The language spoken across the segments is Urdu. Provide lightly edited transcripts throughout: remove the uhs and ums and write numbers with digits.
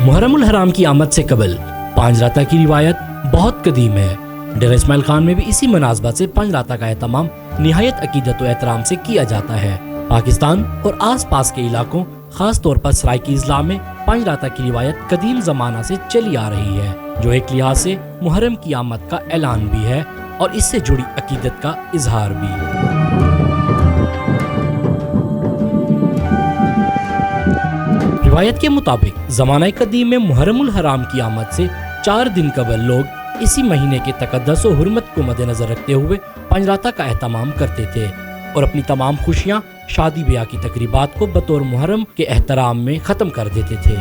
محرم الحرام کی آمد سے قبل پانچ راتہ کی روایت بہت قدیم ہے۔ ڈیرہ اسماعیل خان میں بھی اسی مناسبت سے پانچ راتہ کا اہتمام نہایت عقیدت و احترام سے کیا جاتا ہے۔ پاکستان اور آس پاس کے علاقوں خاص طور پر سرائکی اضلاع میں پانچ راتہ کی روایت قدیم زمانہ سے چلی آ رہی ہے، جو ایک لحاظ سے محرم کی آمد کا اعلان بھی ہے اور اس سے جڑی عقیدت کا اظہار بھی۔ روایت کے مطابق زمانہ قدیم میں محرم الحرام کی آمد سے 4 دن قبل لوگ اسی مہینے کے تقدس و حرمت کو مد نظر رکھتے ہوئے پانچ راتہ کا اہتمام کرتے تھے اور اپنی تمام خوشیاں شادی بیاہ کی تقریبات کو بطور محرم کے احترام میں ختم کر دیتے تھے۔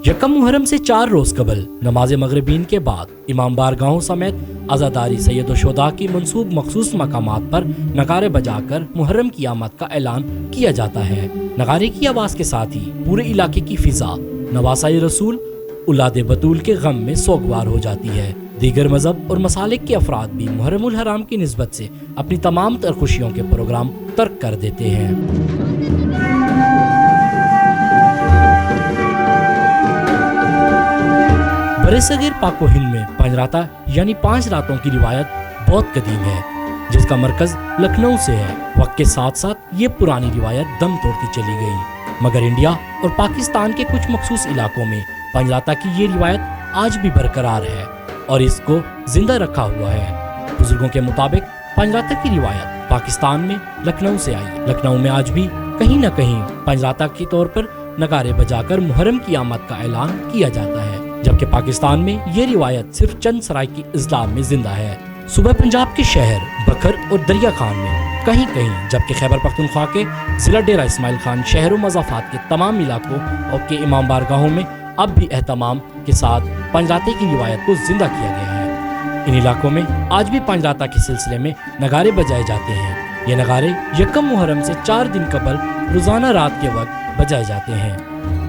یکم محرم سے 4 روز قبل نماز مغربین کے بعد امام بارگاہوں سمیت عزاداری سید و شہداء کی منسوب مخصوص مقامات پر نغارے بجا کر محرم کی آمد کا اعلان کیا جاتا ہے۔ نغارے کی آواز کے ساتھ ہی پورے علاقے کی فضا نواسۂ رسول اولاد بطول کے غم میں سوگوار ہو جاتی ہے۔ دیگر مذہب اور مسالک کے افراد بھی محرم الحرام کی نسبت سے اپنی تمام تر خوشیوں کے پروگرام ترک کر دیتے ہیں۔ برصغیر پاک و ہند میں پانچ راتہ یعنی 5 راتوں کی روایت بہت قدیم ہے، جس کا مرکز لکھنؤ سے ہے۔ وقت کے ساتھ ساتھ یہ پرانی روایت دم توڑتی چلی گئی، مگر انڈیا اور پاکستان کے کچھ مخصوص علاقوں میں پانچ راتہ کی یہ روایت آج بھی برقرار ہے اور اس کو زندہ رکھا ہوا ہے۔ بزرگوں کے مطابق پانچ راتہ کی روایت پاکستان میں لکھنؤ سے آئی۔ لکھنؤ میں آج بھی کہیں نہ کہیں پانچ راتہ کے طور پر نغارے بجا کر محرم کی آمد کا اعلان کیا جاتا ہے، جبکہ پاکستان میں یہ روایت صرف چند سرائکی اضلاع میں زندہ ہے۔ صوبہ پنجاب کے شہر بکھر اور دریا خان میں کہیں کہیں، جبکہ خیبر پختونخوا کے ضلع ڈیرہ اسماعیل خان شہر و مضافات کے تمام علاقوں اور کے امام بارگاہوں میں اب بھی اہتمام کے ساتھ پانچ راتہ کی روایت کو زندہ کیا گیا ہے۔ ان علاقوں میں آج بھی پانچ راتہ کے سلسلے میں نغارے بجائے جاتے ہیں۔ یہ نغارے یکم محرم سے 4 دن قبل روزانہ رات کے وقت بجائے جاتے ہیں،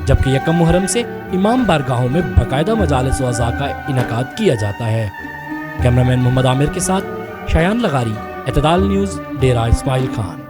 جبکہ یکم محرم سے امام بارگاہوں میں باقاعدہ مجالس و عزا کا انعقاد کیا جاتا ہے۔ کیمرامین محمد عامر کے ساتھ شایان لغاری، اعتدال نیوز، ڈیرہ اسماعیل خان۔